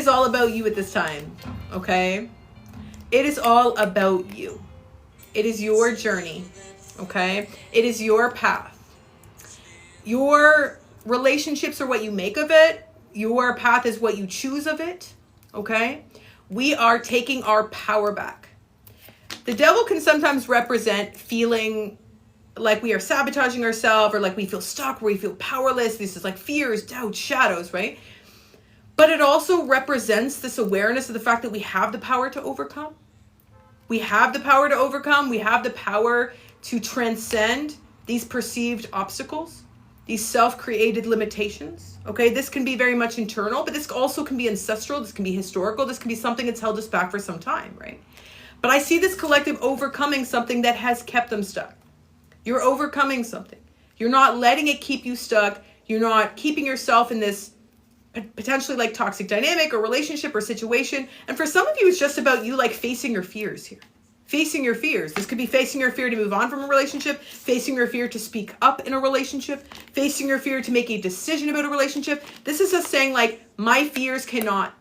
is all about you at this time, okay? It is all about you. It is your journey, okay? It is your path. Your relationships are what you make of it. Your path is what you choose of it, okay? We are taking our power back. The devil can sometimes represent feeling like we are sabotaging ourselves, or like we feel stuck, where we feel powerless. This is like fears, doubts, shadows, right? But it also represents this awareness of the fact that we have the power to overcome. We have the power to overcome. We have the power to transcend these perceived obstacles, these self-created limitations. Okay, this can be very much internal, but this also can be ancestral. This can be historical. This can be something that's held us back for some time, right? But I see this collective overcoming something that has kept them stuck. You're overcoming something. You're not letting it keep you stuck. You're not keeping yourself in this potentially like toxic dynamic or relationship or situation. And for some of you, it's just about you like facing your fears here. Facing your fears. This could be facing your fear to move on from a relationship, facing your fear to speak up in a relationship, facing your fear to make a decision about a relationship. This is just saying like, my fears cannot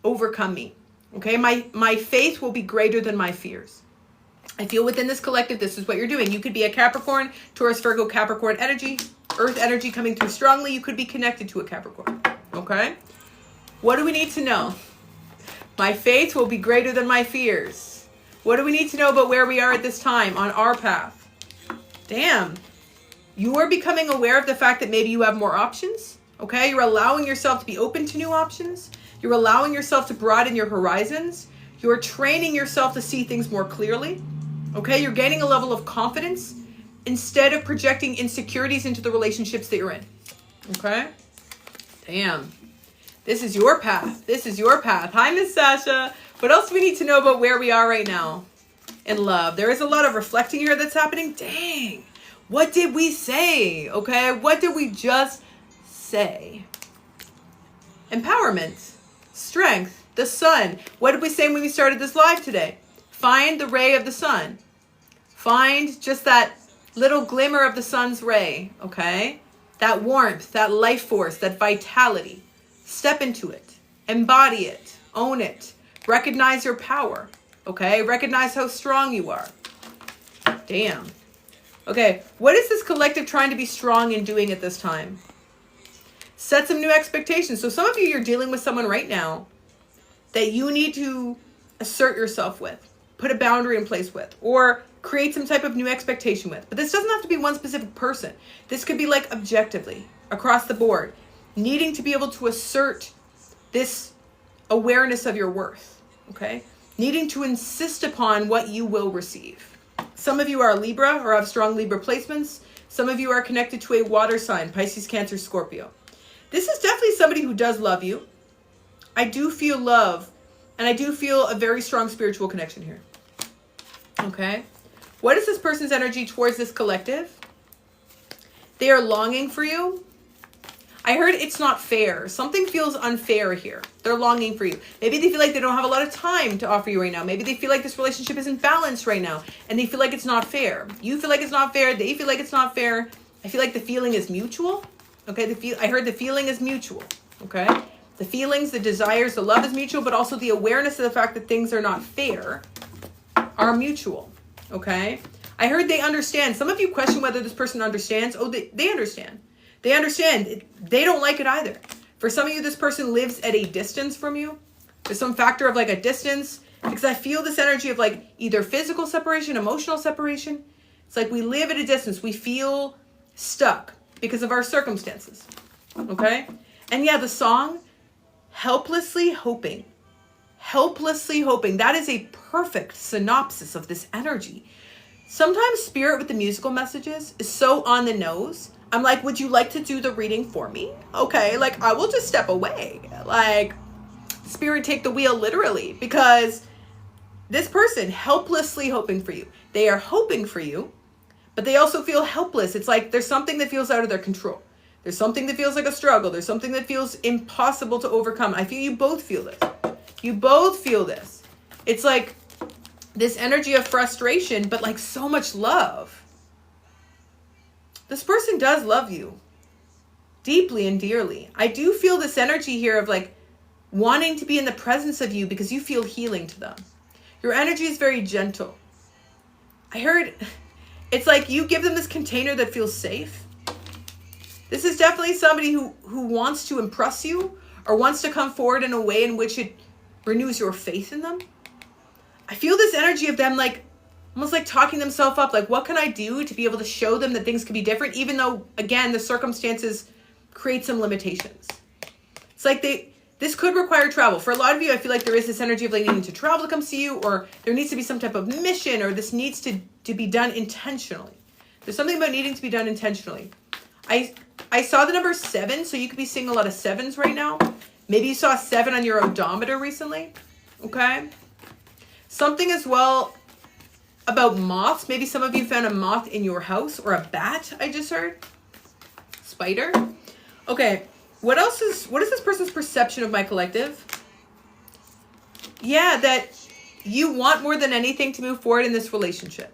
overcome me. Okay, my faith will be greater than my fears. I feel within this collective, this is what you're doing. You could be a Capricorn, Taurus, Virgo, Capricorn energy, Earth energy coming through strongly. You could be connected to a Capricorn. Okay? What do we need to know? My faith will be greater than my fears. What do we need to know about where we are at this time on our path? Damn. You are becoming aware of the fact that maybe you have more options. Okay? You're allowing yourself to be open to new options. You're allowing yourself to broaden your horizons. You're training yourself to see things more clearly. Okay? You're gaining a level of confidence instead of projecting insecurities into the relationships that you're in. Okay? Damn. This is your path. This is your path. Hi, Miss Sasha. What else do we need to know about where we are right now in love? There is a lot of reflecting here that's happening. Dang. What did we say? Okay? What did we just say? Empowerment. Strength. The sun. What did we say when we started this live today? Find the ray of the sun. Find just that little glimmer of the sun's ray. Okay? That warmth, that life force, that vitality. Step into it. Embody it. Own it. Recognize your power. Okay? Recognize how strong you are. Damn. Okay. What is this collective trying to be strong in doing at this time? Set some new expectations. So some of you, you're dealing with someone right now that you need to assert yourself with. Put a boundary in place with. Or create some type of new expectation with. But this doesn't have to be one specific person. This could be like objectively, across the board, needing to be able to assert this awareness of your worth, okay? Needing to insist upon what you will receive. Some of you are Libra or have strong Libra placements. Some of you are connected to a water sign, Pisces, Cancer, Scorpio. This is definitely somebody who does love you. I do feel love, and I do feel a very strong spiritual connection here, okay? What is this person's energy towards this collective? They are longing for you. I heard it's not fair. Something feels unfair here. They're longing for you. Maybe they feel like they don't have a lot of time to offer you right now. Maybe they feel like this relationship isn't balanced right now, and they feel like it's not fair. You feel like it's not fair. They feel like it's not fair. I feel like the feeling is mutual. Okay, I heard the feeling is mutual. Okay, the feelings, the desires, the love is mutual, but also the awareness of the fact that things are not fair are mutual. Okay, I heard they understand. Some of you question whether this person understands. Oh, they understand. They understand. They don't like it either. For some of you, this person lives at a distance from you. There's some factor of like a distance, because I feel this energy of like either physical separation, emotional separation. It's like we live at a distance. We feel stuck because of our circumstances. Okay? And yeah, the song, Helplessly Hoping. Helplessly Hoping. That is a perfect synopsis of this energy. Sometimes spirit with the musical messages is so on the nose. I'm like, would you like to do the reading for me? Okay, like I will just step away. Like, spirit, take the wheel literally, because this person helplessly hoping for you. They are hoping for you, but they also feel helpless. It's like there's something that feels out of their control. There's something that feels like a struggle. There's something that feels impossible to overcome. I feel you both feel this. You both feel this. It's like this energy of frustration, but like so much love. This person does love you deeply and dearly. I do feel this energy here of like wanting to be in the presence of you because you feel healing to them. Your energy is very gentle. I heard it's like you give them this container that feels safe. This is definitely somebody who wants to impress you or wants to come forward in a way in which it renews your faith in them. I feel this energy of them like almost like talking themselves up. Like, what can I do to be able to show them that things can be different, even though, again, the circumstances create some limitations. It's like this could require travel. For a lot of you, I feel like there is this energy of like needing to travel to come see you, or there needs to be some type of mission, or this needs to be done intentionally. There's something about needing to be done intentionally. I saw the number 7, so you could be seeing a lot of 7s right now. Maybe you saw a 7 on your odometer recently. Okay? Something as well about moths. Maybe some of you found a moth in your house, or a bat, I just heard. Spider. Okay. What is this person's perception of my collective? Yeah, that you want more than anything to move forward in this relationship,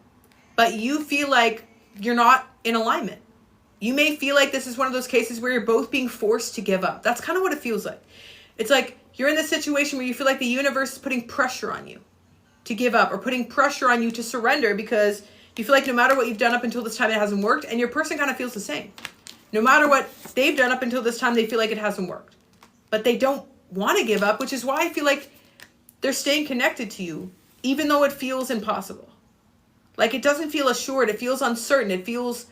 but you feel like you're not in alignment. You may feel like this is one of those cases where you're both being forced to give up. That's kind of what it feels like. It's like you're in this situation where you feel like the universe is putting pressure on you to give up, or putting pressure on you to surrender, because you feel like no matter what you've done up until this time, it hasn't worked, and your person kind of feels the same. No matter what they've done up until this time, they feel like it hasn't worked. But they don't want to give up, which is why I feel like they're staying connected to you, even though it feels impossible. Like, it doesn't feel assured. It feels uncertain. It feels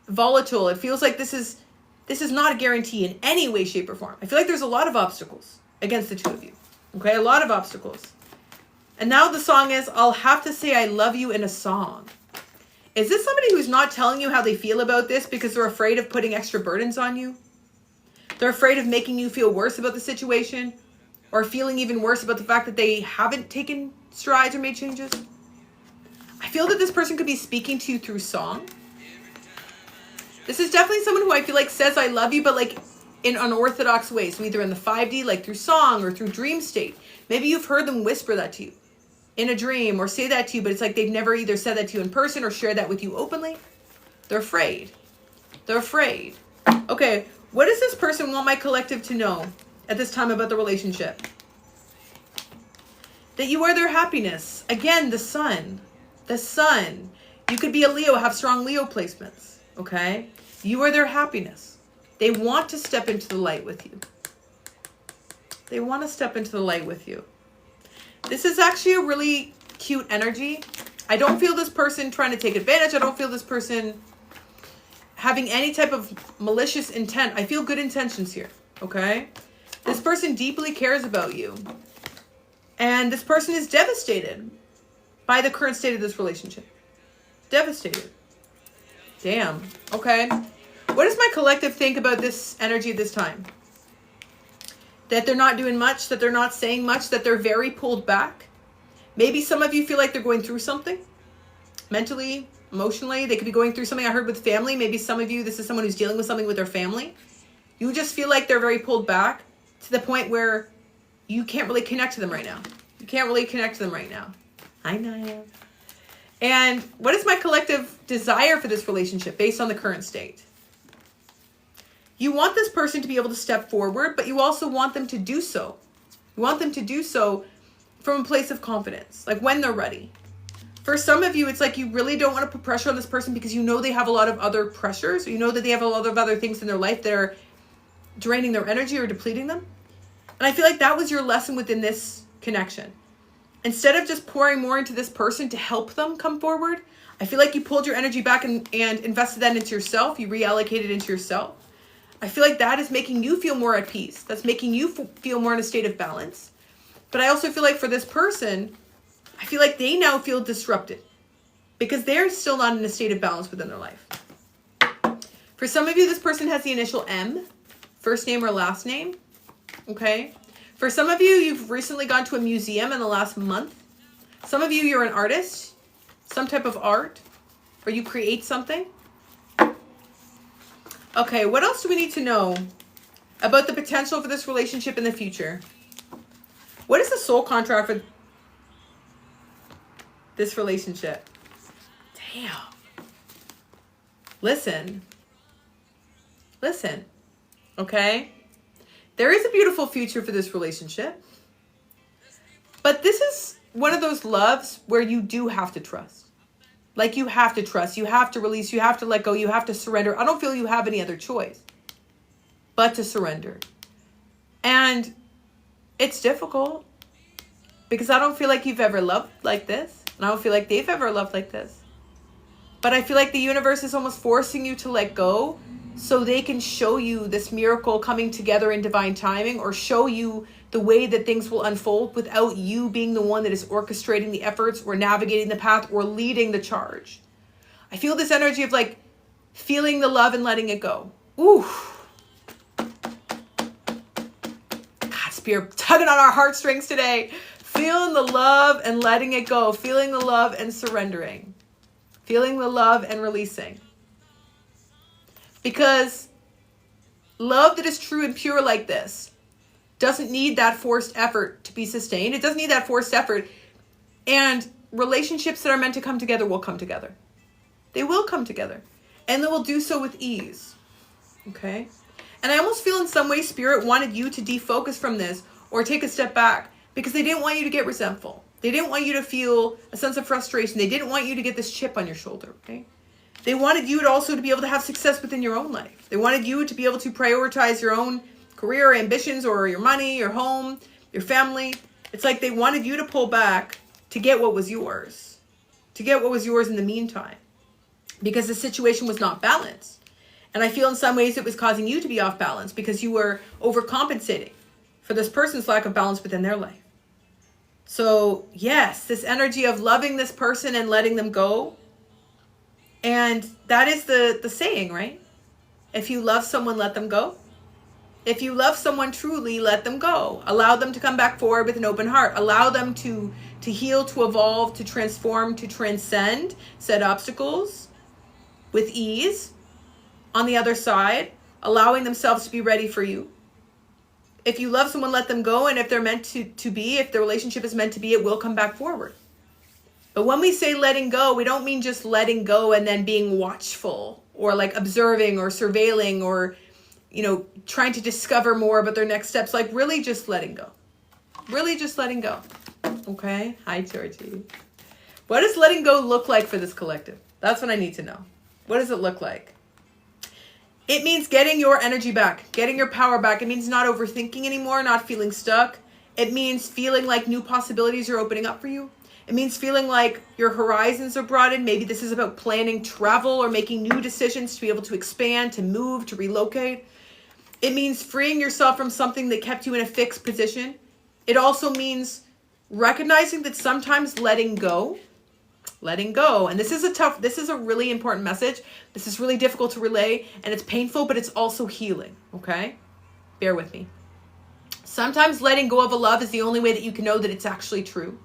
volatile. It feels like this is not a guarantee in any way, shape, or form. I feel like there's a lot of obstacles against the two of you. Okay, a lot of obstacles. And now the song is, I'll have to say I love you in a song. Is this somebody who's not telling you how they feel about this because they're afraid of putting extra burdens on you? They're afraid of making you feel worse about the situation, or feeling even worse about the fact that they haven't taken strides or made changes? I feel that this person could be speaking to you through song. This is definitely someone who I feel like says I love you, but like in unorthodox ways. So either in the 5D, like through song, or through dream state. Maybe you've heard them whisper that to you in a dream, or say that to you, but it's like they've never either said that to you in person or shared that with you openly. They're afraid. They're afraid. Okay, what does this person want my collective to know at this time about the relationship? That you are their happiness. Again, the sun. The sun. You could be a Leo, have strong Leo placements. Okay? You are their happiness. They want to step into the light with you. They want to step into the light with you. This is actually a really cute energy. I don't feel this person trying to take advantage. I don't feel this person having any type of malicious intent. I feel good intentions here, okay? This person deeply cares about you. And this person is devastated by the current state of this relationship. Devastated. Damn. Okay. What does my collective think about this energy at this time? That they're not doing much, that they're not saying much, that they're very pulled back. Maybe some of you feel like they're going through something. Mentally, emotionally. They could be going through something. I heard with family. Maybe some of you, this is someone who's dealing with something with their family. You just feel like they're very pulled back to the point where you can't really connect to them right now. You can't really connect to them right now. I know. And what is my collective desire for this relationship based on the current state? You want this person to be able to step forward, but you also want them to do so. You want them to do so from a place of confidence, like when they're ready. For some of you, it's like you really don't want to put pressure on this person because you know they have a lot of other pressures. Or you know that they have a lot of other things in their life that are draining their energy or depleting them. And I feel like that was your lesson within this connection. Instead of just pouring more into this person to help them come forward, I feel like you pulled your energy back and invested that into yourself. You reallocated into yourself. I feel like that is making you feel more at peace. That's making you feel more in a state of balance. But I also feel like for this person, I feel like they now feel disrupted because they're still not in a state of balance within their life. For some of you, this person has the initial M, first name or last name. Okay. For some of you, you've recently gone to a museum in the last month. Some of you, you're an artist, some type of art, or you create something. Okay, what else do we need to know about the potential for this relationship in the future? What is the soul contract for this relationship? Damn. Listen. Okay? There is a beautiful future for this relationship. But this is one of those loves where you do have to trust. Like, you have to trust, you have to release, you have to let go, you have to surrender. I don't feel you have any other choice but to surrender. And it's difficult because I don't feel like you've ever loved like this. And I don't feel like they've ever loved like this. But I feel like the universe is almost forcing you to let go so they can show you this miracle coming together in divine timing, or show you the way that things will unfold without you being the one that is orchestrating the efforts or navigating the path or leading the charge. I feel this energy of like feeling the love and letting it go. Ooh. God, Spirit, tugging on our heartstrings today. Feeling the love and letting it go. Feeling the love and surrendering. Feeling the love and releasing. Because love that is true and pure like this doesn't need that forced effort to be sustained. It doesn't need that forced effort. And relationships that are meant to come together will come together. They will come together. And they will do so with ease. Okay? And I almost feel in some way Spirit wanted you to defocus from this or take a step back because they didn't want you to get resentful. They didn't want you to feel a sense of frustration. They didn't want you to get this chip on your shoulder. Okay? They wanted you to also to be able to have success within your own life. They wanted you to be able to prioritize your own career ambitions or your money, your home, your family. It's like they wanted you to pull back to get what was yours. To get what was yours in the meantime. Because the situation was not balanced. And I feel in some ways it was causing you to be off balance because you were overcompensating for this person's lack of balance within their life. So yes, this energy of loving this person and letting them go. And that is the saying, right? If you love someone, let them go. If you love someone truly, let them go. Allow them to come back forward with an open heart. Allow them to heal, to evolve, to transform, to transcend said obstacles with ease. On the other side, allowing themselves to be ready for you. If you love someone, let them go. And if they're meant to be, if the relationship is meant to be, it will come back forward. But when we say letting go, we don't mean just letting go and then being watchful or like observing or surveilling or, you know, trying to discover more about their next steps. Like really just letting go. Really just letting go. Okay. Hi, Georgie. What does letting go look like for this collective? That's what I need to know. What does it look like? It means getting your energy back, getting your power back. It means not overthinking anymore, not feeling stuck. It means feeling like new possibilities are opening up for you. It means feeling like your horizons are broadened. Maybe this is about planning travel or making new decisions to be able to expand, to move, to relocate. It means freeing yourself from something that kept you in a fixed position. It also means recognizing that sometimes letting go, and this is a really important message. This is really difficult to relay and it's painful, but it's also healing. Okay? Bear with me. Sometimes letting go of a love is the only way that you can know that it's actually true.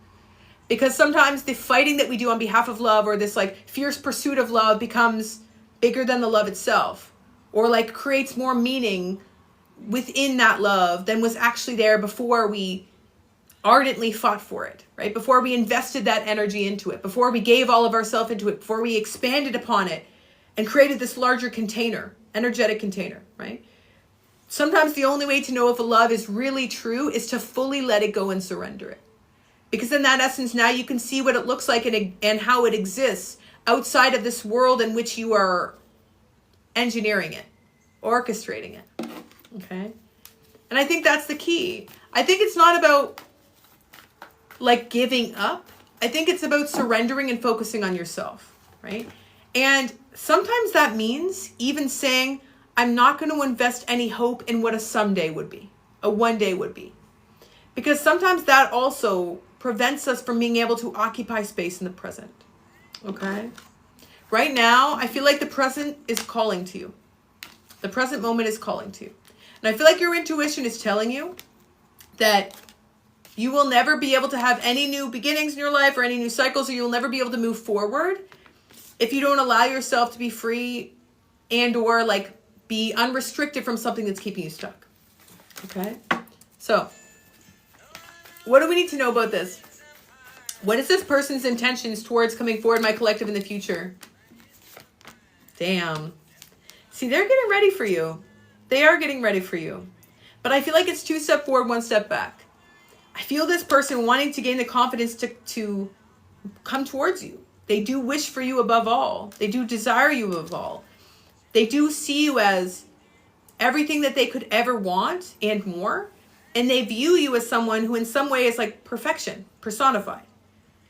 Because sometimes the fighting that we do on behalf of love or this like fierce pursuit of love becomes bigger than the love itself. Or like creates more meaning within that love than was actually there before we ardently fought for it, right? Before we invested that energy into it, before we gave all of ourselves into it, before we expanded upon it and created this larger container, energetic container, right? Sometimes the only way to know if a love is really true is to fully let it go and surrender it. Because in that essence, now you can see what it looks like and how it exists outside of this world in which you are engineering it, orchestrating it. Okay? And I think that's the key. I think it's not about like giving up. I think it's about surrendering and focusing on yourself, right? And sometimes that means even saying, I'm not going to invest any hope in what a someday would be, a one day would be. Because sometimes that also prevents us from being able to occupy space in the present. Okay? Right now, I feel like the present is calling to you. The present moment is calling to you. And I feel like your intuition is telling you that you will never be able to have any new beginnings in your life or any new cycles, or you will never be able to move forward if you don't allow yourself to be free and or like be unrestricted from something that's keeping you stuck. Okay? So, what do we need to know about this? What is this person's intentions towards coming forward, my collective, in the future? Damn. See, they're getting ready for you. They are getting ready for you. But I feel like it's 2 steps forward, 1 step back. I feel this person wanting to gain the confidence to come towards you. They do wish for you above all. They do desire you above all. They do see you as everything that they could ever want and more. And they view you as someone who in some way is like perfection, personified.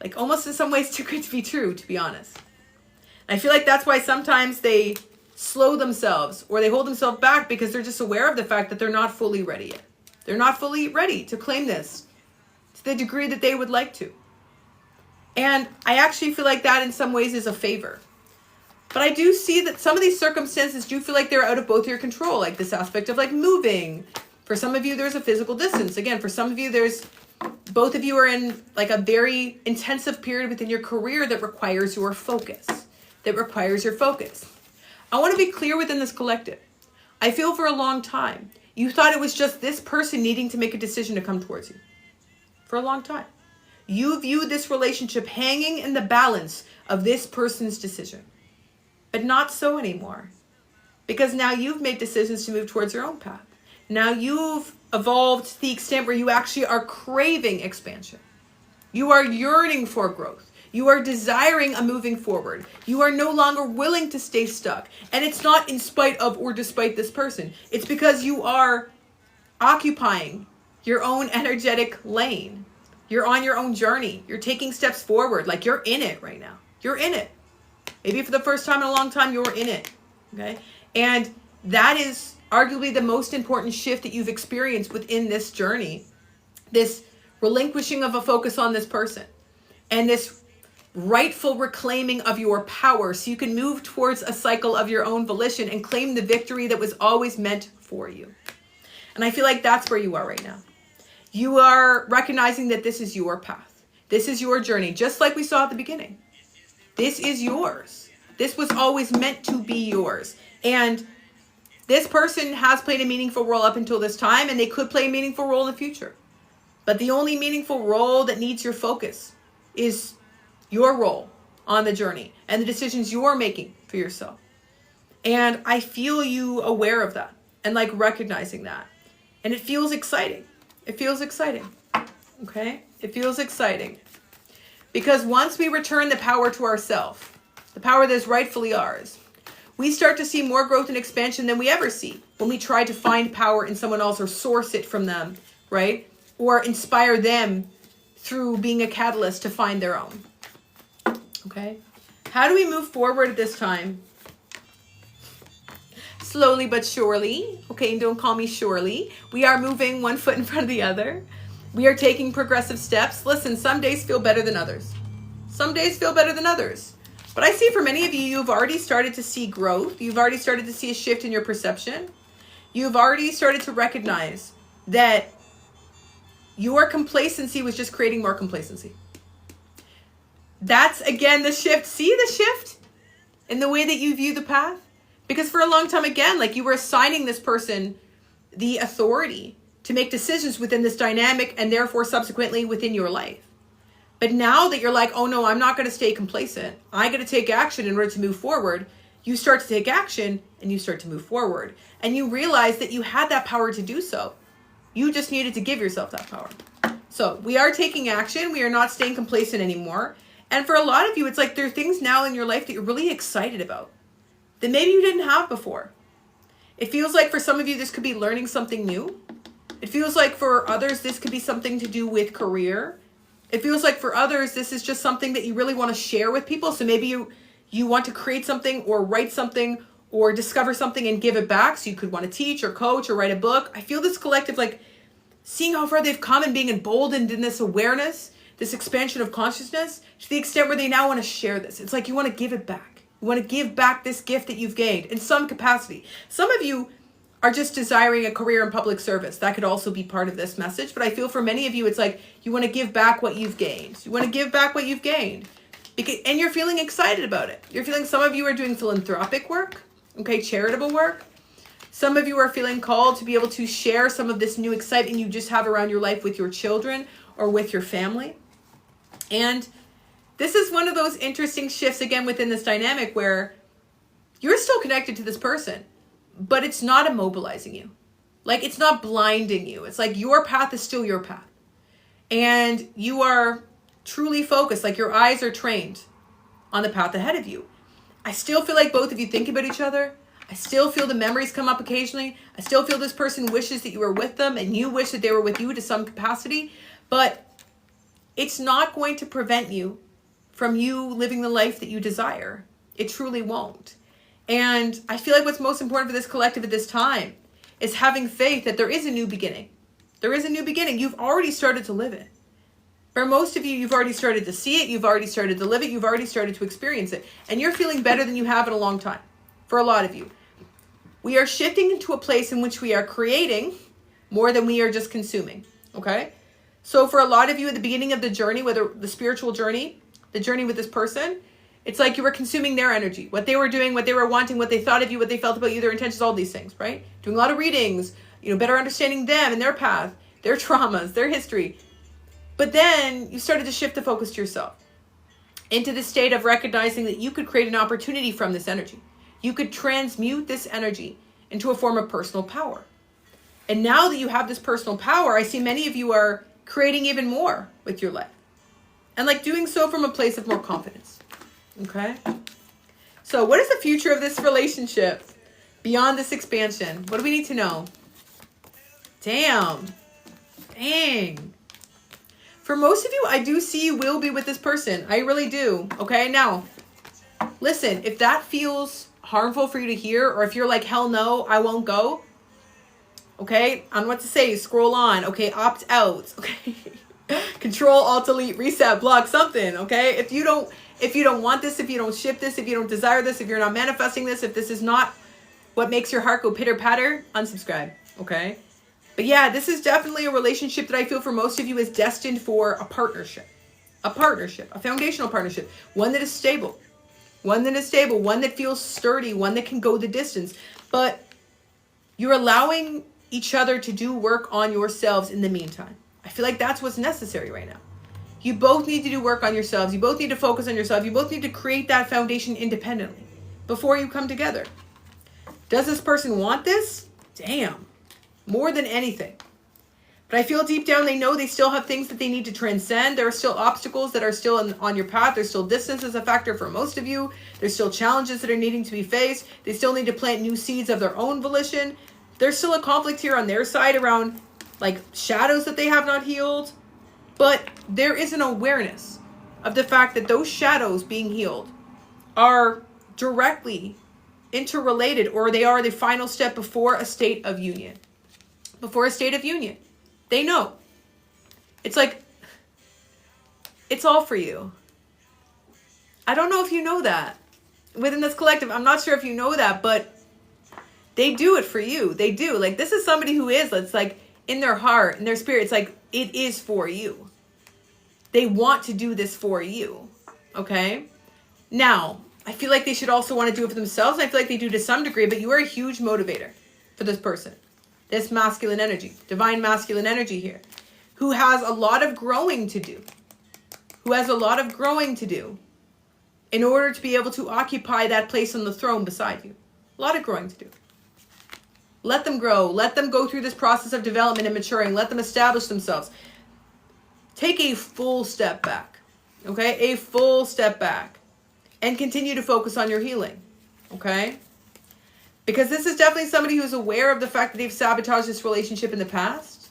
Like almost in some ways too good to be true, to be honest. I feel like that's why sometimes they slow themselves or they hold themselves back because they're just aware of the fact that they're not fully ready yet. They're not fully ready to claim this to the degree that they would like to. And I actually feel like that in some ways is a favor. But I do see that some of these circumstances do feel like they're out of both your control, like this aspect of like moving. For some of you, there's a physical distance. Again, for some of you, both of you are in like a very intensive period within your career that requires your focus. I want to be clear within this collective. I feel for a long time, you thought it was just this person needing to make a decision to come towards you. For a long time. You viewed this relationship hanging in the balance of this person's decision. But not so anymore. Because now you've made decisions to move towards your own path. Now you've evolved to the extent where you actually are craving expansion. You are yearning for growth. You are desiring a moving forward. You are no longer willing to stay stuck. And it's not in spite of or despite this person. It's because you are occupying your own energetic lane. You're on your own journey. You're taking steps forward. Like you're in it right now. You're in it. Maybe for the first time in a long time, you're in it. Okay? And that is arguably the most important shift that you've experienced within this journey. This relinquishing of a focus on this person. And this rightful reclaiming of your power so you can move towards a cycle of your own volition and claim the victory that was always meant for you. And I feel like that's where you are right now. You are recognizing that this is your path. This is your journey, just like we saw at the beginning. This is yours. This was always meant to be yours. And this person has played a meaningful role up until this time, and they could play a meaningful role in the future. But the only meaningful role that needs your focus is your role on the journey and the decisions you're making for yourself. And I feel you aware of that and like recognizing that. And it feels exciting. It feels exciting. Okay? It feels exciting. Because once we return the power to ourselves, the power that is rightfully ours, we start to see more growth and expansion than we ever see when we try to find power in someone else or source it from them, right? Or inspire them through being a catalyst to find their own. Okay? How do we move forward at this time? Slowly but surely. Okay, and don't call me surely. We are moving one foot in front of the other. We are taking progressive steps. Listen, some days feel better than others. Some days feel better than others. But I see for many of you, you've already started to see growth. You've already started to see a shift in your perception. You've already started to recognize that your complacency was just creating more complacency. That's, again, the shift. See the shift in the way that you view the path? Because for a long time, again, like you were assigning this person the authority to make decisions within this dynamic and therefore subsequently within your life. But now that you're like, oh no, I'm not going to stay complacent. I got to take action in order to move forward. You start to take action and you start to move forward. And you realize that you had that power to do so. You just needed to give yourself that power. So we are taking action. We are not staying complacent anymore. And for a lot of you, it's like there are things now in your life that you're really excited about that maybe you didn't have before. It feels like for some of you, this could be learning something new. It feels like for others, this could be something to do with career. It feels like for others, this is just something that you really want to share with people. So maybe you want to create something or write something or discover something and give it back. So you could want to teach or coach or write a book. I feel this collective, like seeing how far they've come and being emboldened in this awareness, this expansion of consciousness to the extent where they now want to share this. It's like you want to give it back. You want to give back this gift that you've gained in some capacity. Some of you are just desiring a career in public service. That could also be part of this message. But I feel for many of you, it's like you want to give back what you've gained. You want to give back what you've gained. And you're feeling excited about it. You're feeling some of you are doing philanthropic work, okay, charitable work. Some of you are feeling called to be able to share some of this new excitement you just have around your life with your children or with your family. And this is one of those interesting shifts, again, within this dynamic where you're still connected to this person, but it's not immobilizing you. Like, it's not blinding you. It's like your path is still your path. And you are truly focused, like your eyes are trained on the path ahead of you. I still feel like both of you think about each other. I still feel the memories come up occasionally. I still feel this person wishes that you were with them and you wish that they were with you to some capacity. But it's not going to prevent you from you living the life that you desire. It truly won't. And I feel like what's most important for this collective at this time is having faith that there is a new beginning. There is a new beginning. You've already started to live it. For most of you, you've already started to see it. You've already started to live it. You've already started to experience it. And you're feeling better than you have in a long time. For a lot of you. We are shifting into a place in which we are creating more than we are just consuming. Okay? So for a lot of you at the beginning of the journey, whether the spiritual journey, the journey with this person, it's like you were consuming their energy, what they were doing, what they were wanting, what they thought of you, what they felt about you, their intentions, all these things, right? Doing a lot of readings, better understanding them and their path, their traumas, their history. But then you started to shift the focus to yourself into the state of recognizing that you could create an opportunity from this energy. You could transmute this energy into a form of personal power. And now that you have this personal power, I see many of you are creating even more with your life. And like doing so from a place of more confidence. Okay? So what is the future of this relationship beyond this expansion? What do we need to know? Dang. For most of you, I do see you will be with this person. I really do. Okay? Now, listen, if that feels harmful for you to hear, or if you're like, hell no, I won't go. Okay? I don't know what to say. Scroll on. Okay? Opt out. Okay? Control, Alt, Delete, Reset, Block, something. Okay? If you don't want this, if you don't ship this, if you don't desire this, if you're not manifesting this, if this is not what makes your heart go pitter patter, unsubscribe. Okay? But yeah, this is definitely a relationship that I feel for most of you is destined for a partnership. A partnership, a foundational partnership. One that is stable. One that feels sturdy, one that can go the distance. But you're allowing each other to do work on yourselves in the meantime. I feel like that's what's necessary right now. You both need to do work on yourselves. You both need to focus on yourself. You both need to create that foundation independently before you come together. Does this person want this? Damn. More than anything. But I feel deep down they know they still have things that they need to transcend. There are still obstacles that are still on your path. There's still distance as a factor for most of you. There's still challenges that are needing to be faced. They still need to plant new seeds of their own volition. There's still a conflict here on their side around like shadows that they have not healed. But there is an awareness of the fact that those shadows being healed are directly interrelated, or they are the final step before a state of union. Before a state of union. They know. It's like, it's all for you. I don't know if you know that. Within this collective, I'm not sure if you know that, but they do it for you. They do. Like, this is somebody who is, it's like, in their heart, in their spirit, it's like, it is for you. They want to do this for you. Okay? Now, I feel like they should also want to do it for themselves. I feel like they do to some degree, but you are a huge motivator for this person. This masculine energy, divine masculine energy here, who has a lot of growing to do. Who has a lot of growing to do in order to be able to occupy that place on the throne beside you. A lot of growing to do. Let them grow. Let them go through this process of development and maturing. Let them establish themselves. Take a full step back. Okay? A full step back. And continue to focus on your healing. Okay? Because this is definitely somebody who's aware of the fact that they've sabotaged this relationship in the past.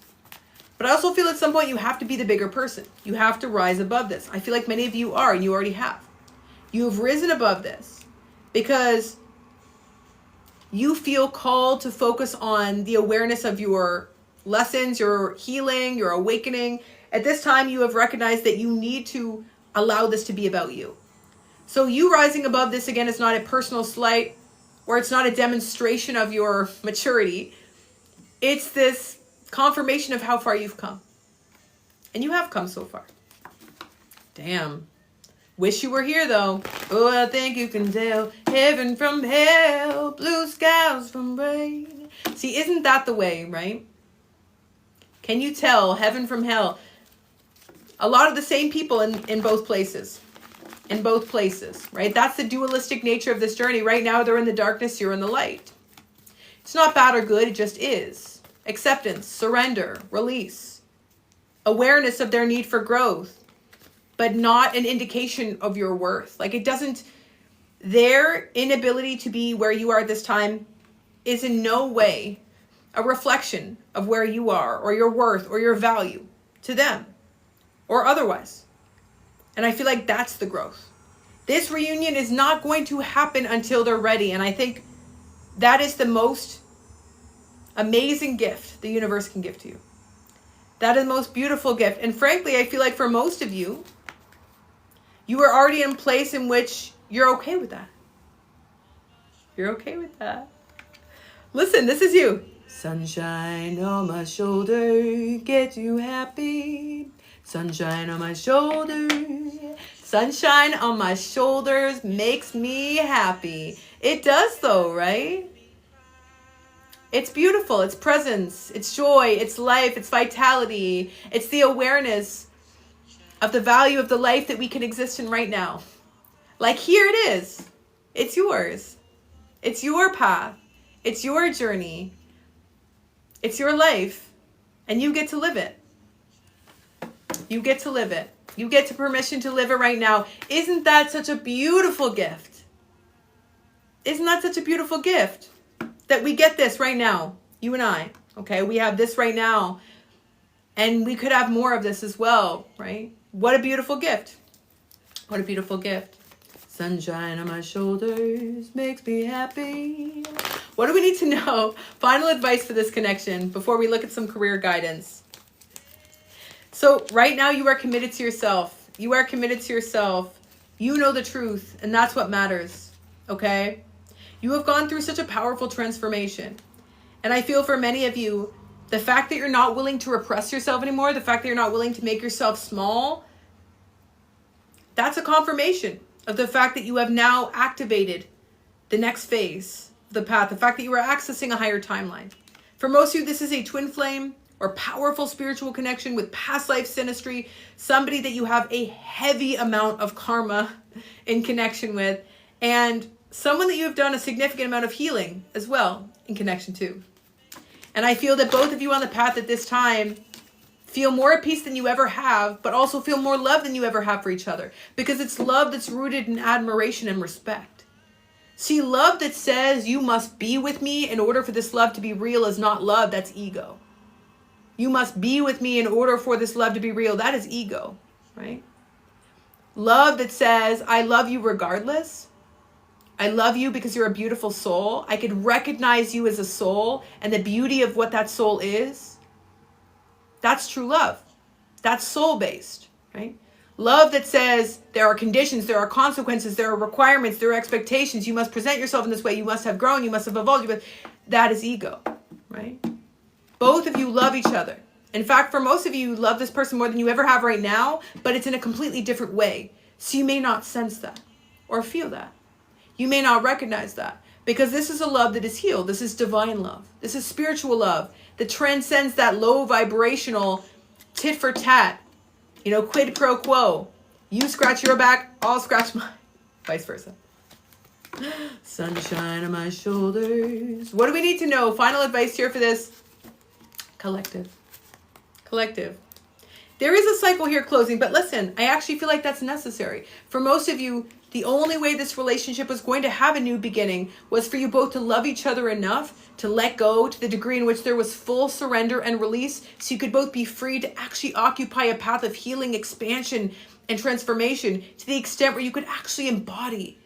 But I also feel at some point you have to be the bigger person. You have to rise above this. I feel like many of you are, and you already have. You have risen above this because you feel called to focus on the awareness of your lessons, your healing, your awakening. At this time, you have recognized that you need to allow this to be about you. So you rising above this, again, is not a personal slight, or it's not a demonstration of your maturity. It's this confirmation of how far you've come. And you have come so far. Damn. Wish you were here, though. Oh, I think you can tell heaven from hell, blue skies from rain. See, isn't that the way, right? Can you tell heaven from hell? A lot of the same people in both places. In both places, right? That's the dualistic nature of this journey. Right now, they're in the darkness, you're in the light. It's not bad or good, it just is. acceptance, surrender, release, awareness of their need for growth, but not an indication of your worth. Like, it doesn't, their inability to be where you are at this time is in no way a reflection of where you are or your worth or your value to them or otherwise. And I feel like that's the growth. This reunion is not going to happen until they're ready. And I think that is the most amazing gift the universe can give to you. That is the most beautiful gift. And frankly, I feel like for most of you, you are already in a place in which you're okay with that. You're okay with that. Listen, this is you. Sunshine on my shoulder, get you happy. Sunshine on my shoulder. Sunshine on my shoulders makes me happy. It does though, right? It's beautiful. It's presence. It's joy. It's life. It's vitality. It's the awareness of the value of the life that we can exist in right now. Like, here it is. It's yours. It's your path. It's your journey. It's your life. And you get to live it. You get to live it. You get to permission to live it right now. Isn't that such a beautiful gift? Isn't that such a beautiful gift? That we get this right now. You and I. Okay, we have this right now. And we could have more of this as well, right? What a beautiful gift. What a beautiful gift. Sunshine on my shoulders makes me happy. What do we need to know? Final advice for this connection before we look at some career guidance. So right now you are committed to yourself. You are committed to yourself. You know the truth, and that's what matters. Okay? You have gone through such a powerful transformation. And I feel for many of you, the fact that you're not willing to repress yourself anymore, the fact that you're not willing to make yourself small, that's a confirmation of the fact that you have now activated the next phase of the path, the fact that you are accessing a higher timeline. For most of you, this is a twin flame or powerful spiritual connection with past life synastry, somebody that you have a heavy amount of karma in connection with, and someone that you have done a significant amount of healing as well in connection to. And I feel that both of you on the path at this time feel more at peace than you ever have, but also feel more love than you ever have for each other, because it's love that's rooted in admiration and respect. See, love that says you must be with me in order for this love to be real is not love, that's ego. You must be with me in order for this love to be real, that is ego, right? Love that says, I love you regardless. I love you because you're a beautiful soul. I could recognize you as a soul and the beauty of what that soul is. That's true love. That's soul-based, right? Love that says there are conditions, there are consequences, there are requirements, there are expectations. You must present yourself in this way. You must have grown. You must have evolved. That is ego, right? Both of you love each other. In fact, for most of you, you love this person more than you ever have right now, but it's in a completely different way. So you may not sense that or feel that. You may not recognize that because this is a love that is healed. This is divine love. This is spiritual love that transcends that low vibrational tit for tat, quid pro quo. You scratch your back, I'll scratch mine. Vice versa. Sunshine on my shoulders. What do we need to know? Final advice here for this. Collective. There is a cycle here closing, but listen, I actually feel like that's necessary. For most of you, the only way this relationship was going to have a new beginning was for you both to love each other enough to let go to the degree in which there was full surrender and release, so you could both be free to actually occupy a path of healing, expansion, and transformation to the extent where you could actually embody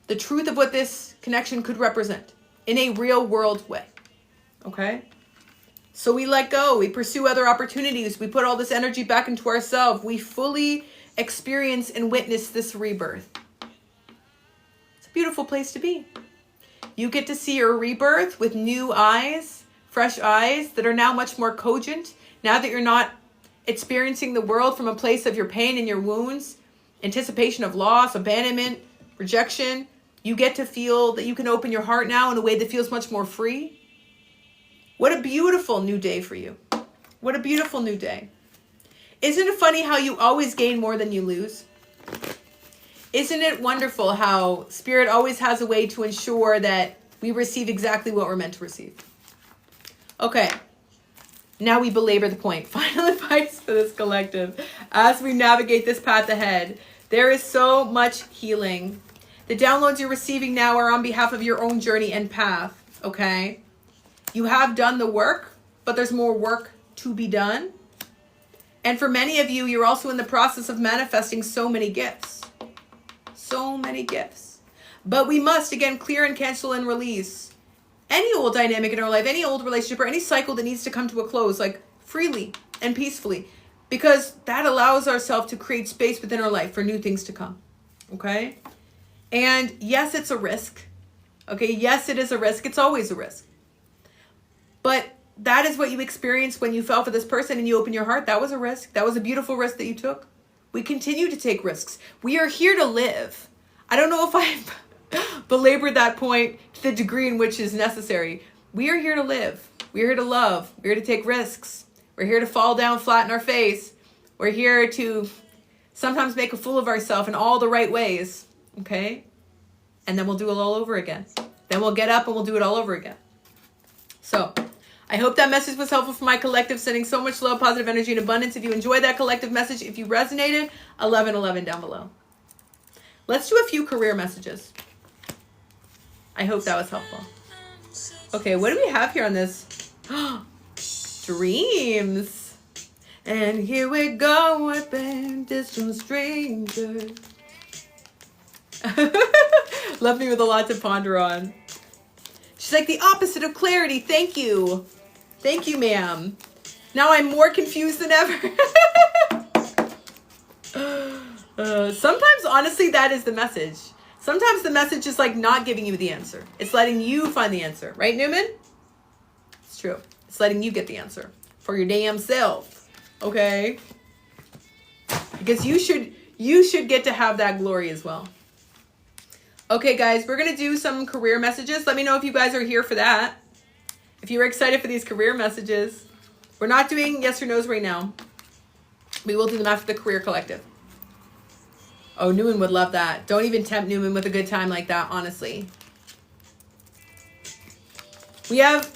the truth of what this connection could represent in a real world way. Okay? So we let go, we pursue other opportunities, we put all this energy back into ourselves, we fully experience and witness this rebirth. It's a beautiful place to be. You get to see your rebirth with new eyes, fresh eyes that are now much more cogent, now that you're not experiencing the world from a place of your pain and your wounds, anticipation of loss, abandonment, rejection. You get to feel that you can open your heart now in a way that feels much more free. What a beautiful new day for you. What a beautiful new day. Isn't it funny how you always gain more than you lose? Isn't it wonderful how Spirit always has a way to ensure that we receive exactly what we're meant to receive? Okay, Now we belabor the point. Final advice for this collective as we navigate this path ahead. There is so much healing. The downloads you're receiving now are on behalf of your own journey and path, okay? You have done the work, but there's more work to be done. And for many of you, you're also in the process of manifesting so many gifts. So many gifts. But we must, again, clear and cancel and release any old dynamic in our life, any old relationship, or any cycle that needs to come to a close, like freely and peacefully, because that allows ourselves to create space within our life for new things to come, okay? And yes, it's a risk, okay? Yes, it is a risk. It's always a risk. But that is what you experienced when you fell for this person and you opened your heart. That was a risk. That was a beautiful risk that you took. We continue to take risks. We are here to live. I don't know if I've belabored that point to the degree in which is necessary. We are here to live. We're here to love. We're here to take risks. We're here to fall down flat in our face. We're here to sometimes make a fool of ourselves in all the right ways. Okay? And then we'll do it all over again. Then we'll get up and we'll do it all over again. So I hope that message was helpful for my collective, sending so much love, positive energy, and abundance. If you enjoyed that collective message, if you resonated, 1111 down below. Let's do a few career messages. I hope that was helpful. Okay, what do we have here on this? Dreams. And here we go with a distant stranger. Left me with a lot to ponder on. She's like the opposite of clarity. Thank you. Thank you, ma'am. Now I'm more confused than ever. Sometimes, honestly, that is the message. Sometimes the message is like not giving you the answer. It's letting you find the answer. Right, Newman? It's true. It's letting you get the answer for your damn self. Okay? Because you should get to have that glory as well. Okay, guys, we're going to do some career messages. Let me know if you guys are here for that. If you're excited for these career messages. We're not doing yes or no's right now. We will do them after the career collective. Oh, Newman would love that. Don't even tempt Newman with a good time like that, honestly. We have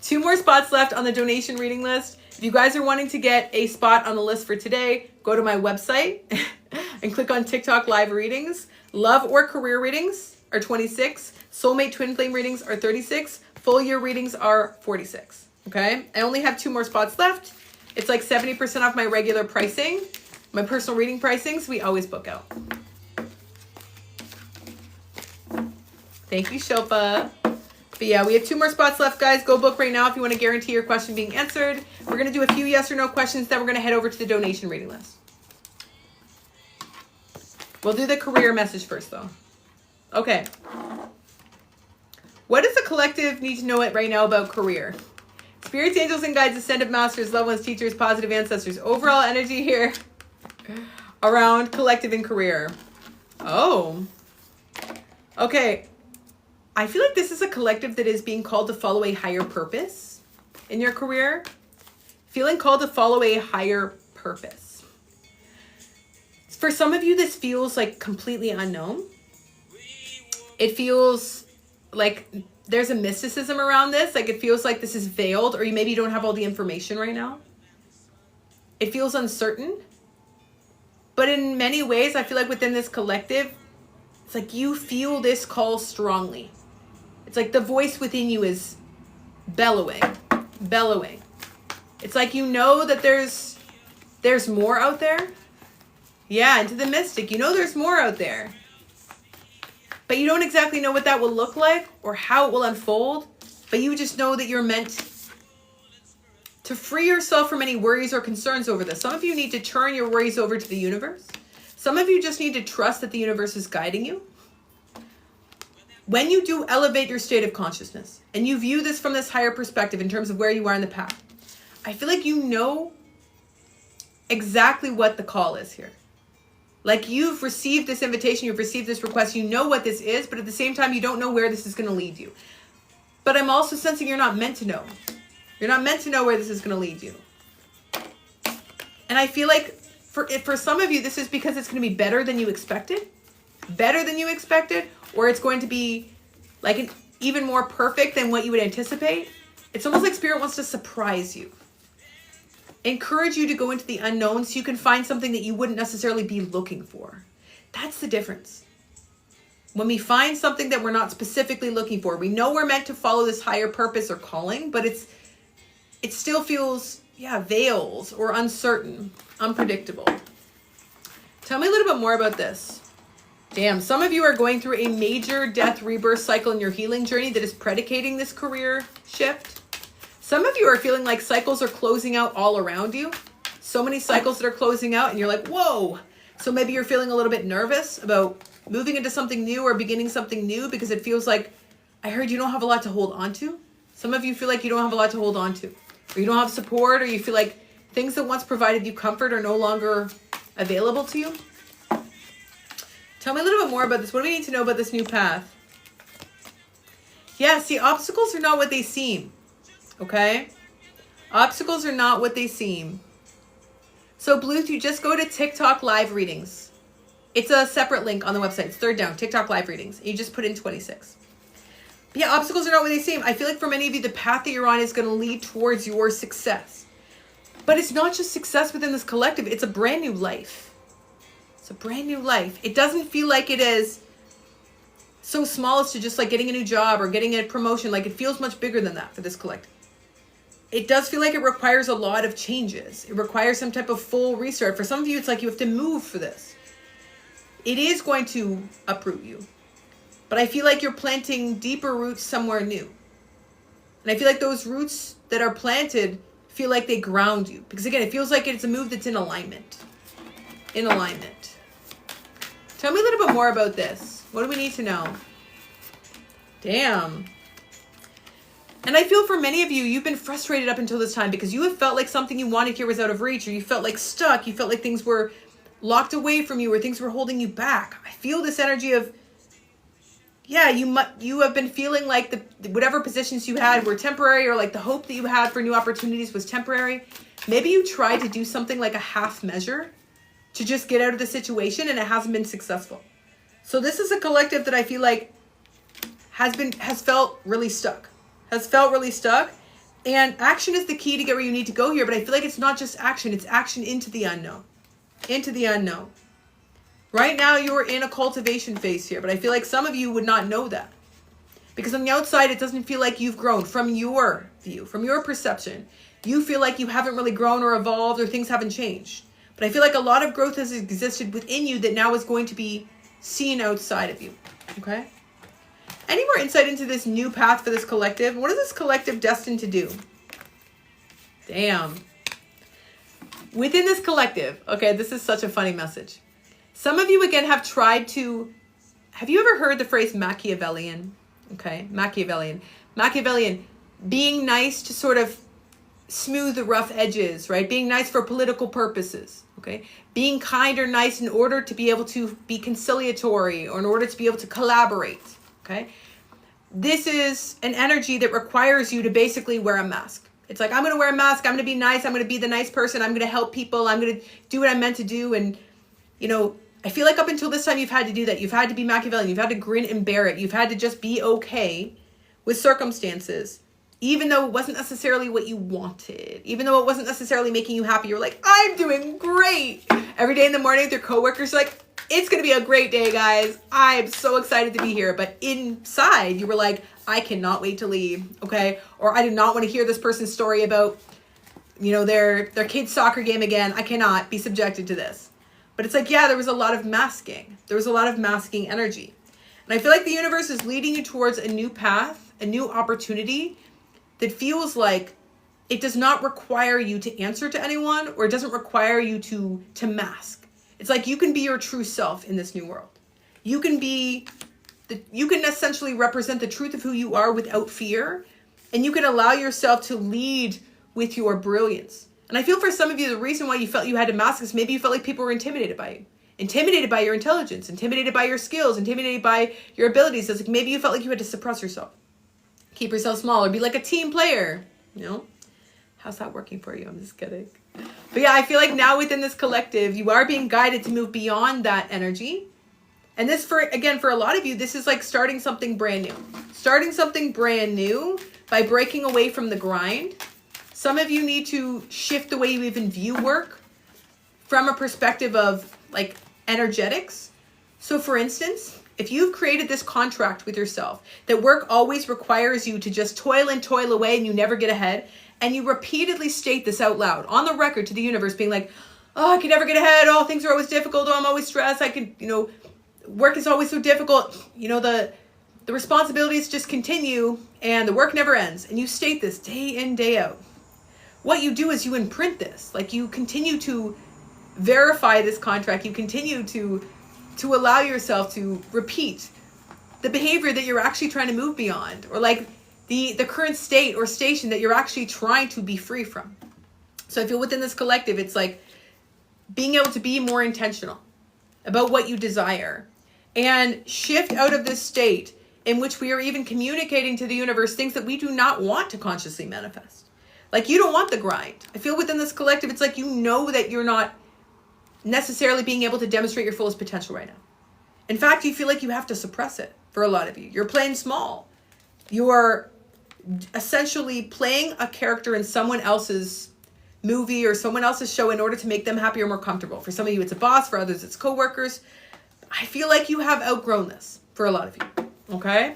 2 more spots left on the donation reading list. If you guys are wanting to get a spot on the list for today, go to my website and click on TikTok live readings. Love or career readings are 26. Soulmate twin flame readings are 36. Full year readings are 46. Okay? I only have 2 more spots left. It's like 70% off my regular pricing. My personal reading pricings, we always book out. Thank you, Shilpa. But yeah, we have 2 more spots left, guys. Go book right now if you want to guarantee your question being answered. We're going to do a few yes or no questions, then we're going to head over to the donation reading list. We'll do the career message first, though. Okay. What does the collective need to know right now about career? Spirits, angels, and guides, ascended masters, loved ones, teachers, positive ancestors. Overall energy here around collective and career. Oh. Okay. I feel like this is a collective that is being called to follow a higher purpose in your career. Feeling called to follow a higher purpose. For some of you, this feels like completely unknown. It feels like there's a mysticism around this. Like it feels like this is veiled, or maybe you don't have all the information right now. It feels uncertain. But in many ways, I feel like within this collective, it's like you feel this call strongly. It's like the voice within you is bellowing. It's like you know that there's more out there. Yeah, into the mystic. You know there's more out there. But you don't exactly know what that will look like or how it will unfold. But you just know that you're meant to free yourself from any worries or concerns over this. Some of you need to turn your worries over to the universe. Some of you just need to trust that the universe is guiding you. When you do elevate your state of consciousness and you view this from this higher perspective in terms of where you are in the path, I feel like you know exactly what the call is here. Like you've received this invitation, you've received this request, you know what this is, but at the same time, you don't know where this is going to lead you. But I'm also sensing you're not meant to know. You're not meant to know where this is going to lead you. And I feel like for some of you, this is because it's going to be better than you expected. Or it's going to be like even more perfect than what you would anticipate. It's almost like Spirit wants to surprise you. Encourage you to go into the unknown so you can find something that you wouldn't necessarily be looking for. That's the difference. When we find something that we're not specifically looking for, we know we're meant to follow this higher purpose or calling, but it still feels, veils or uncertain, unpredictable. Tell me a little bit more about this. Damn, some of you are going through a major death rebirth cycle in your healing journey that is predicating this career shift. Some of you are feeling like cycles are closing out all around you. So many cycles that are closing out and you're like, whoa. So maybe you're feeling a little bit nervous about moving into something new or beginning something new because it feels like, I heard you don't have a lot to hold on to. Some of you feel like you don't have a lot to hold on to. Or you don't have support, or you feel like things that once provided you comfort are no longer available to you. Tell me a little bit more about this. What do we need to know about this new path? Yeah, see, obstacles are not what they seem. Okay? Obstacles are not what they seem. So Bluth, you just go to TikTok live readings. It's a separate link on the website. It's third down, TikTok live readings. You just put in 26. But yeah, obstacles are not what they seem. I feel like for many of you, the path that you're on is going to lead towards your success. But it's not just success within this collective. It's a brand new life. It's a brand new life. It doesn't feel like it is so small as to just like getting a new job or getting a promotion. Like it feels much bigger than that for this collective. It does feel like it requires a lot of changes. It requires some type of full restart. For some of you, it's like you have to move for this. It is going to uproot you. But I feel like you're planting deeper roots somewhere new. And I feel like those roots that are planted feel like they ground you. Because again, it feels like it's a move that's in alignment. In alignment. Tell me a little bit more about this. What do we need to know? Damn. And I feel for many of you, you've been frustrated up until this time because you have felt like something you wanted here was out of reach, or you felt like stuck. You felt like things were locked away from you, or things were holding you back. I feel this energy of, you have been feeling like whatever positions you had were temporary, or like the hope that you had for new opportunities was temporary. Maybe you tried to do something like a half measure to just get out of the situation and it hasn't been successful. So this is a collective that I feel like has felt really stuck. And action is the key to get where you need to go here. But I feel like it's not just action. It's action into the unknown. Into the unknown. Right now, you're in a cultivation phase here. But I feel like some of you would not know that. Because on the outside, it doesn't feel like you've grown. From your view, from your perception, you feel like you haven't really grown or evolved or things haven't changed. But I feel like a lot of growth has existed within you that now is going to be seen outside of you. Okay? Any more insight into this new path for this collective? What is this collective destined to do? Damn. Within this collective, okay, this is such a funny message. Some of you, again, have tried to... Have you ever heard the phrase Machiavellian? Okay, Machiavellian. Machiavellian, being nice to sort of smooth the rough edges, right? Being nice for political purposes, okay? Being kind or nice in order to be able to be conciliatory or in order to be able to collaborate. Okay, this is an energy that requires you to basically wear a mask. It's like, I'm going to wear a mask. I'm going to be nice. I'm going to be the nice person. I'm going to help people. I'm going to do what I'm meant to do. And, I feel like up until this time, you've had to do that. You've had to be Machiavellian. You've had to grin and bear it. You've had to just be okay with circumstances, even though it wasn't necessarily what you wanted, even though it wasn't necessarily making you happy. You're like, I'm doing great. Every day in the morning with your coworkers, you're like, it's going to be a great day, guys. I'm so excited to be here. But inside, you were like, I cannot wait to leave, okay? Or I do not want to hear this person's story about, their kid's soccer game again. I cannot be subjected to this. But it's like, there was a lot of masking. There was a lot of masking energy. And I feel like the universe is leading you towards a new path, a new opportunity that feels like it does not require you to answer to anyone, or it doesn't require you to mask. It's like you can be your true self in this new world. You can essentially represent the truth of who you are without fear. And you can allow yourself to lead with your brilliance. And I feel for some of you, the reason why you felt you had to mask is maybe you felt like people were intimidated by you. Intimidated by your intelligence. Intimidated by your skills. Intimidated by your abilities. It's like maybe you felt like you had to suppress yourself. Keep yourself small or be like a team player. How's that working for you? I'm just kidding. But I feel like now within this collective, you are being guided to move beyond that energy. And this, for a lot of you, this is like starting something brand new. Starting something brand new by breaking away from the grind. Some of you need to shift the way you even view work from a perspective of like energetics. So for instance, if you've created this contract with yourself that work always requires you to just toil and toil away and you never get ahead, and you repeatedly state this out loud on the record to the universe being like, oh, I can never get ahead. Oh, things are always difficult. Oh, I'm always stressed. Work is always so difficult. The responsibilities just continue and the work never ends. And you state this day in, day out. What you do is you imprint this. Like you continue to verify this contract. You continue to allow yourself to repeat the behavior that you're actually trying to move beyond, or like the current state or station that you're actually trying to be free from. So I feel within this collective, it's like being able to be more intentional about what you desire and shift out of this state in which we are even communicating to the universe things that we do not want to consciously manifest. Like you don't want the grind. I feel within this collective, it's like you know that you're not necessarily being able to demonstrate your fullest potential right now. In fact, you feel like you have to suppress it for a lot of you. You're playing small. You're essentially playing a character in someone else's movie or someone else's show in order to make them happier, more comfortable. For some of you, it's a boss. For others, it's coworkers. I feel like you have outgrown this for a lot of you. Okay?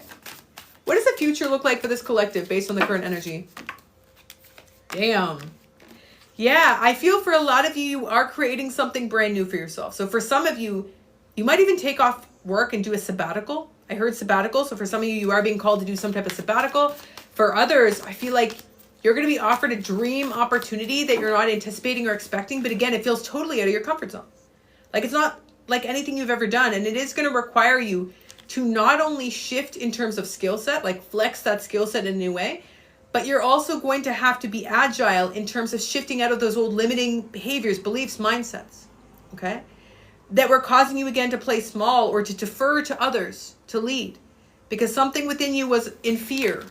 What does the future look like for this collective based on the current energy? Damn. Yeah, I feel for a lot of you, you are creating something brand new for yourself. So for some of you, you might even take off work and do a sabbatical. I heard sabbatical. So for some of you, you are being called to do some type of sabbatical. For others, I feel like you're going to be offered a dream opportunity that you're not anticipating or expecting. But again, it feels totally out of your comfort zone. Like it's not like anything you've ever done. And it is going to require you to not only shift in terms of skill set, like flex that skill set in a new way, but you're also going to have to be agile in terms of shifting out of those old limiting behaviors, beliefs, mindsets, okay? That were causing you again to play small or to defer to others, to lead. Because something within you was in fear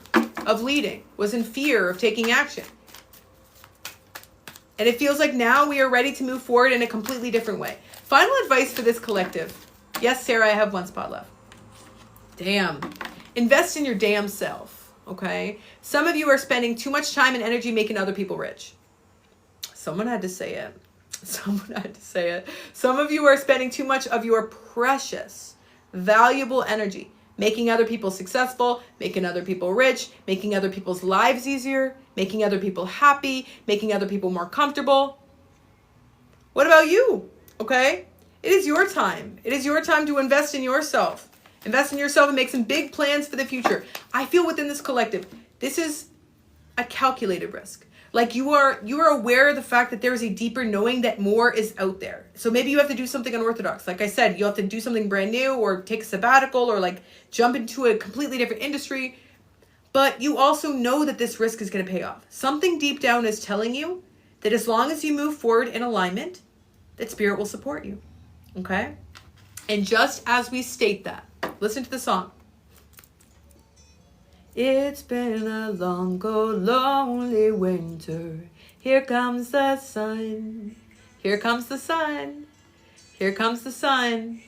of leading, was in fear of taking action. And it feels like now we are ready to move forward in a completely different way. Final advice for this collective. Yes, Sarah, I have one spot left. Damn. Invest in your damn self, okay? Some of you are spending too much time and energy making other people rich. Someone had to say it. Someone had to say it. Some of you are spending too much of your precious, valuable energy making other people successful, making other people rich, making other people's lives easier, making other people happy, making other people more comfortable. What about you? Okay? It is your time. It is your time to invest in yourself. Invest in yourself and make some big plans for the future. I feel within this collective, this is a calculated risk. Like you are aware of the fact that there is a deeper knowing that more is out there. So maybe you have to do something unorthodox. Like I said, you have to do something brand new or take a sabbatical or like jump into a completely different industry. But you also know that this risk is going to pay off. Something deep down is telling you that as long as you move forward in alignment, that spirit will support you. Okay? And just as we state that, listen to the song. It's been a long, cold, lonely winter. Here comes the sun. Here comes the sun. Here comes the sun.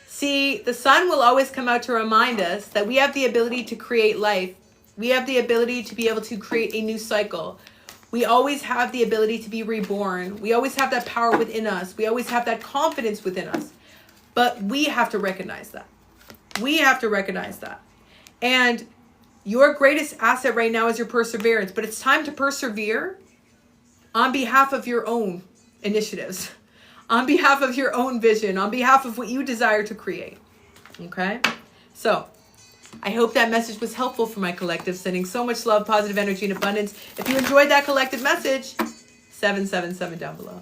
See, the sun will always come out to remind us that we have the ability to create life. We have the ability to be able to create a new cycle. We always have the ability to be reborn. We always have that power within us. We always have that confidence within us. But we have to recognize that. We have to recognize that. And your greatest asset right now is your perseverance, but it's time to persevere on behalf of your own initiatives, on behalf of your own vision, on behalf of what you desire to create. Okay? So, I hope that message was helpful for my collective, sending so much love, positive energy, and abundance. If you enjoyed that collective message, 777 down below.